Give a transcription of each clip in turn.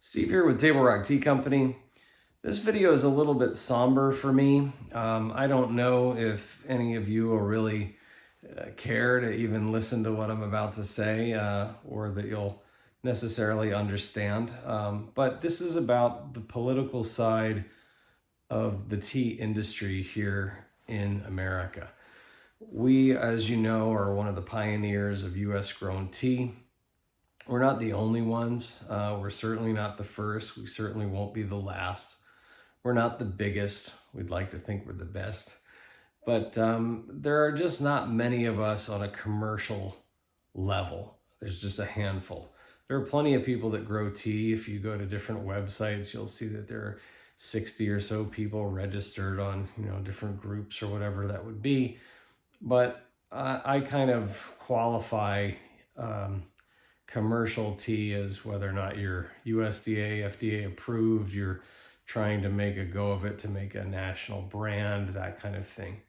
Steve here with Table Rock Tea Company. This video is a little bit somber for me. I don't know if any of you will really care to even listen to what I'm about to say or that you'll necessarily understand. But this is about the political side of the tea industry here in America. We, as you know, are one of the pioneers of US grown tea. We're not the only ones. We're certainly not the first. We certainly won't be the last. We're not the biggest. We'd like to think we're the best. But there are just not many of us on a commercial level. There's just a handful. There are plenty of people that grow tea. If you go to different websites, you'll see that there are 60 or so people registered on, different groups or whatever that would be. But I kind of qualify commercial tea as whether or not you're USDA, FDA approved, you're trying to make a go of it to make a national brand, that kind of thing.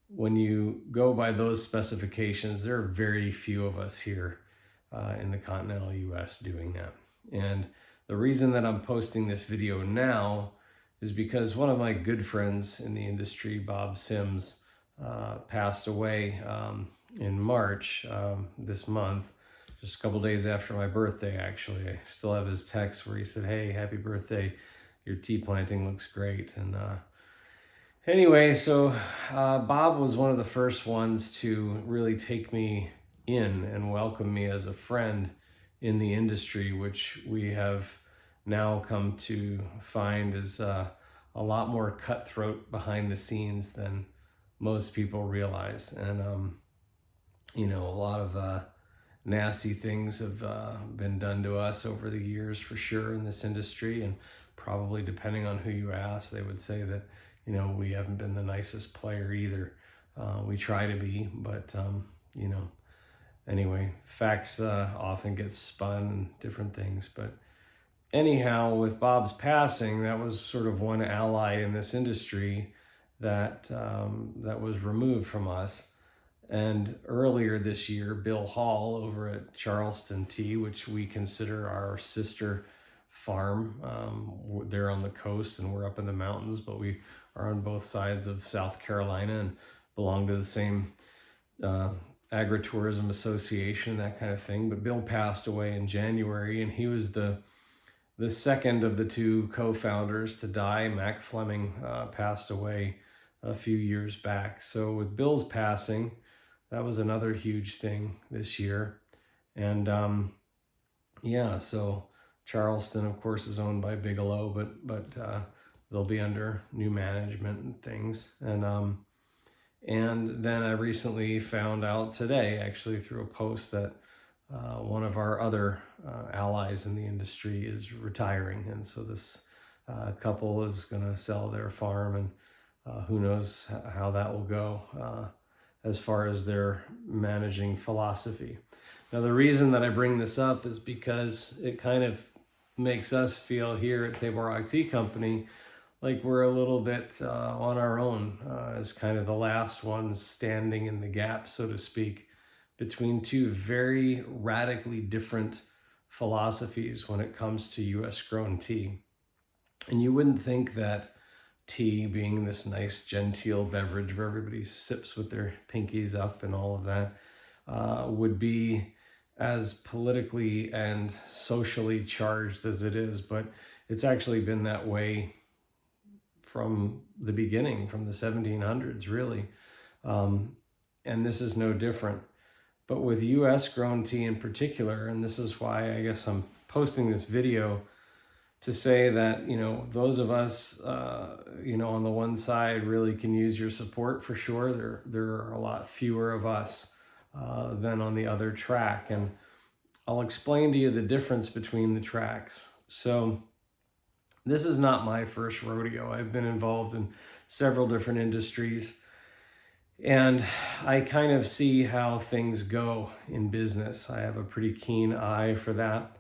When you go by those specifications, there are very few of us here in the continental US doing that. And the reason that I'm posting this video now is because one of my good friends in the industry, Bob Sims, passed away in March this month. Just a couple days after my birthday, actually. I still have his text where he said, "Hey, happy birthday. Your tea planting looks great." And anyway, so Bob was one of the first ones to really take me in and welcome me as a friend in the industry, which we have now come to find is a lot more cutthroat behind the scenes than most people realize. And, a lot of nasty things have been done to us over the years for sure in this industry, and probably depending on who you ask, they would say that we haven't been the nicest player either. We try to be, but anyway, facts often get spun and different things. But anyhow, with Bob's passing, that was sort of one ally in this industry that was removed from us. And earlier this year, Bill Hall over at Charleston Tea, which we consider our sister farm, they're on the coast and we're up in the mountains, but we are on both sides of South Carolina and belong to the same agritourism association, that kind of thing. But Bill passed away in January, and he was the second of the two co-founders to die. Mac Fleming passed away a few years back. So with Bill's passing, that was another huge thing this year. And so Charleston, of course, is owned by Bigelow, but they'll be under new management and things. And then I recently found out today, actually through a post, that one of our other allies in the industry is retiring. And so this couple is going to sell their farm, and who knows how that will go as far as their managing philosophy. Now, the reason that I bring this up is because it kind of makes us feel here at Table Rock Tea Company like we're a little bit on our own as kind of the last ones standing in the gap, so to speak, between two very radically different philosophies when it comes to US grown tea. And you wouldn't think that tea, being this nice genteel beverage where everybody sips with their pinkies up and all of that, would be as politically and socially charged as it is. But it's actually been that way from the beginning, from the 1700s, really. And this is no different. But with US grown tea in particular, and this is why I guess I'm posting this video, to say that, those of us, on the one side really can use your support for sure. There are a lot fewer of us than on the other track. And I'll explain to you the difference between the tracks. So this is not my first rodeo. I've been involved in several different industries, and I kind of see how things go in business. I have a pretty keen eye for that.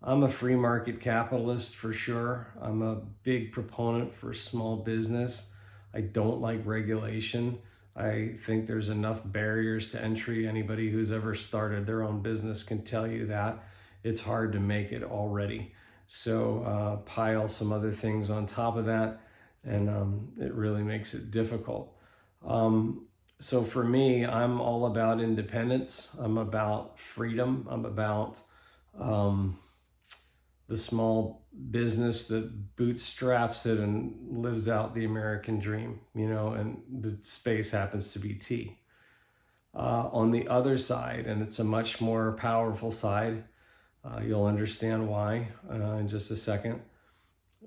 I'm a free market capitalist for sure. I'm a big proponent for small business. I don't like regulation. I think there's enough barriers to entry. Anybody who's ever started their own business can tell you that. It's hard to make it already. So pile some other things on top of that, and it really makes it difficult. So for me, I'm all about independence. I'm about freedom. I'm about um, the small business that bootstraps it and lives out the American dream, and the space happens to be tea. On the other side, and it's a much more powerful side, you'll understand why in just a second.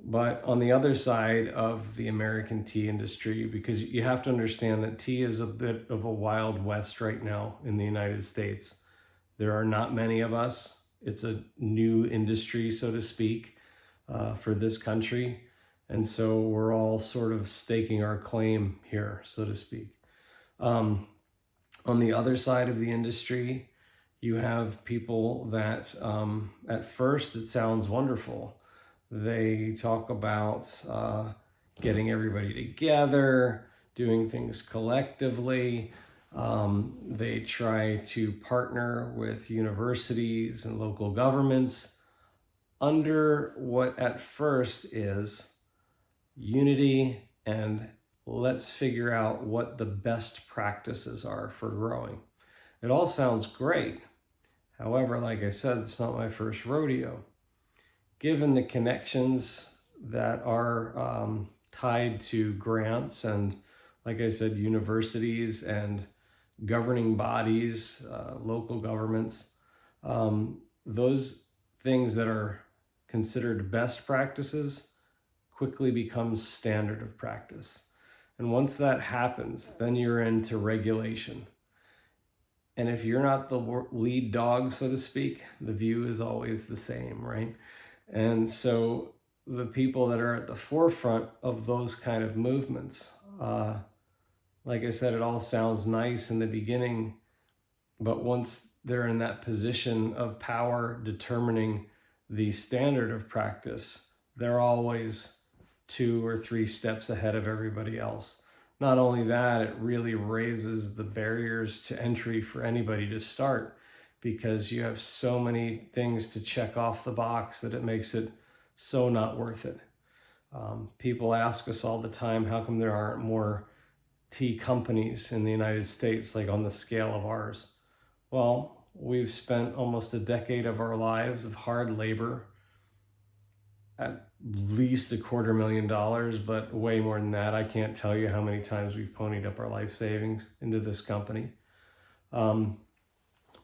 But on the other side of the American tea industry, because you have to understand that tea is a bit of a wild west right now in the United States. There are not many of us. It's a new industry, so to speak, for this country. And so we're all sort of staking our claim here, so to speak. On the other side of the industry, you have people that at first it sounds wonderful. They talk about getting everybody together, doing things collectively. They try to partner with universities and local governments under what at first is unity and let's figure out what the best practices are for growing. It all sounds great. However, like I said, it's not my first rodeo. Given the connections that are tied to grants and, like I said, universities and governing bodies, local governments, those things that are considered best practices quickly becomes standard of practice. And once that happens, then you're into regulation. And if you're not the lead dog, so to speak, the view is always the same, right? And so the people that are at the forefront of those kind of movements, like I said, it all sounds nice in the beginning, but once they're in that position of power determining the standard of practice, they're always 2 or 3 steps ahead of everybody else. Not only that, it really raises the barriers to entry for anybody to start, because you have so many things to check off the box that it makes it so not worth it. People ask us all the time, how come there aren't more tea companies in the United States, like on the scale of ours? Well, we've spent almost a decade of our lives of hard labor, at least $250,000, but way more than that. I can't tell you how many times we've ponied up our life savings into this company.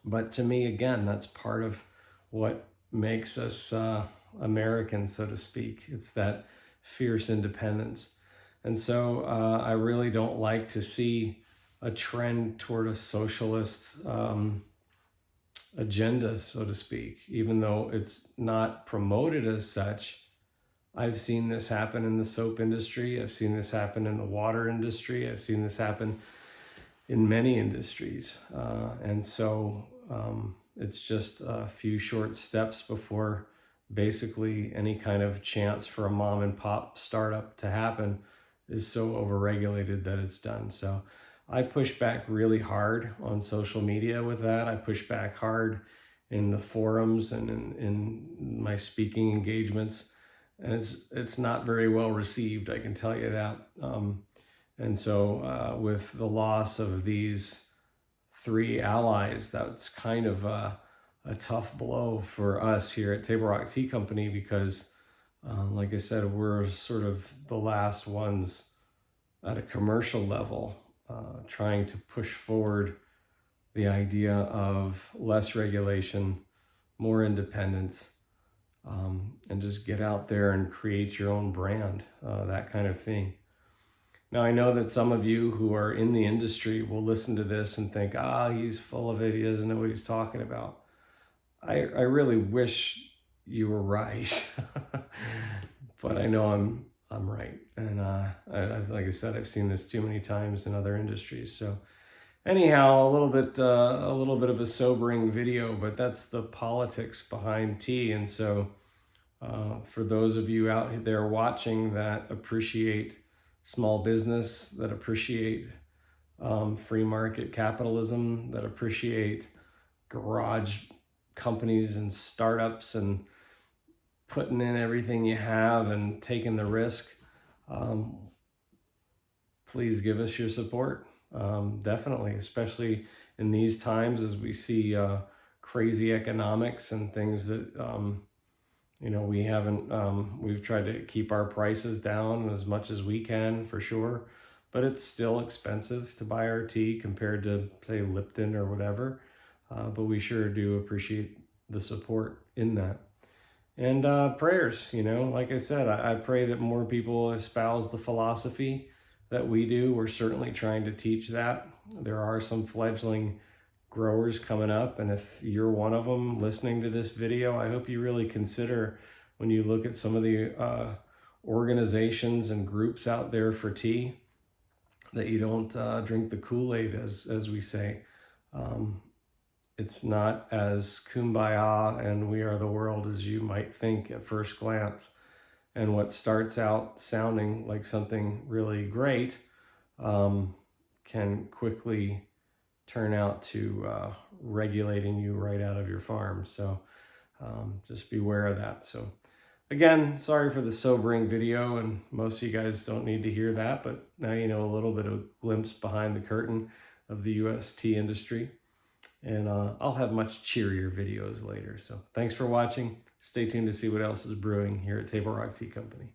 But to me, again, that's part of what makes us American, so to speak. It's that fierce independence. And so I really don't like to see a trend toward a socialist agenda, so to speak, even though it's not promoted as such. I've seen this happen in the soap industry. I've seen this happen in the water industry. I've seen this happen in many industries. And so it's just a few short steps before basically any kind of chance for a mom and pop startup to happen is so overregulated that it's done. So I push back really hard on social media with that. I push back hard in the forums and in my speaking engagements. And it's not very well received, I can tell you that. And so with the loss of these 3 allies, that's kind of a tough blow for us here at Table Rock Tea Company, because like I said, we're sort of the last ones at a commercial level trying to push forward the idea of less regulation, more independence, and just get out there and create your own brand, that kind of thing. Now, I know that some of you who are in the industry will listen to this and think, he's full of it, he doesn't know what he's talking about. I really wish you were right, but I know I'm right. And like I said, I've seen this too many times in other industries. So anyhow, a little bit of a sobering video, but that's the politics behind tea. And so for those of you out there watching that appreciate small business, that appreciate free market capitalism, that appreciate garage companies and startups and putting in everything you have and taking the risk, please give us your support. Definitely, especially in these times as we see crazy economics and things that we haven't. We've tried to keep our prices down as much as we can for sure, but it's still expensive to buy our tea compared to say Lipton or whatever. But we sure do appreciate the support in that. And prayers, like I said, I pray that more people espouse the philosophy that we do. We're certainly trying to teach that. There are some fledgling growers coming up, and if you're one of them listening to this video, I hope you really consider, when you look at some of the organizations and groups out there for tea, that you don't drink the Kool-Aid, as we say. It's not as kumbaya and we are the world as you might think at first glance. And what starts out sounding like something really great can quickly turn out to regulating you right out of your farm. So just beware of that. So again, sorry for the sobering video, and most of you guys don't need to hear that, but now you know a little bit of a glimpse behind the curtain of the US tea industry. And I'll have much cheerier videos later. So thanks for watching. Stay tuned to see what else is brewing here at Table Rock Tea Company.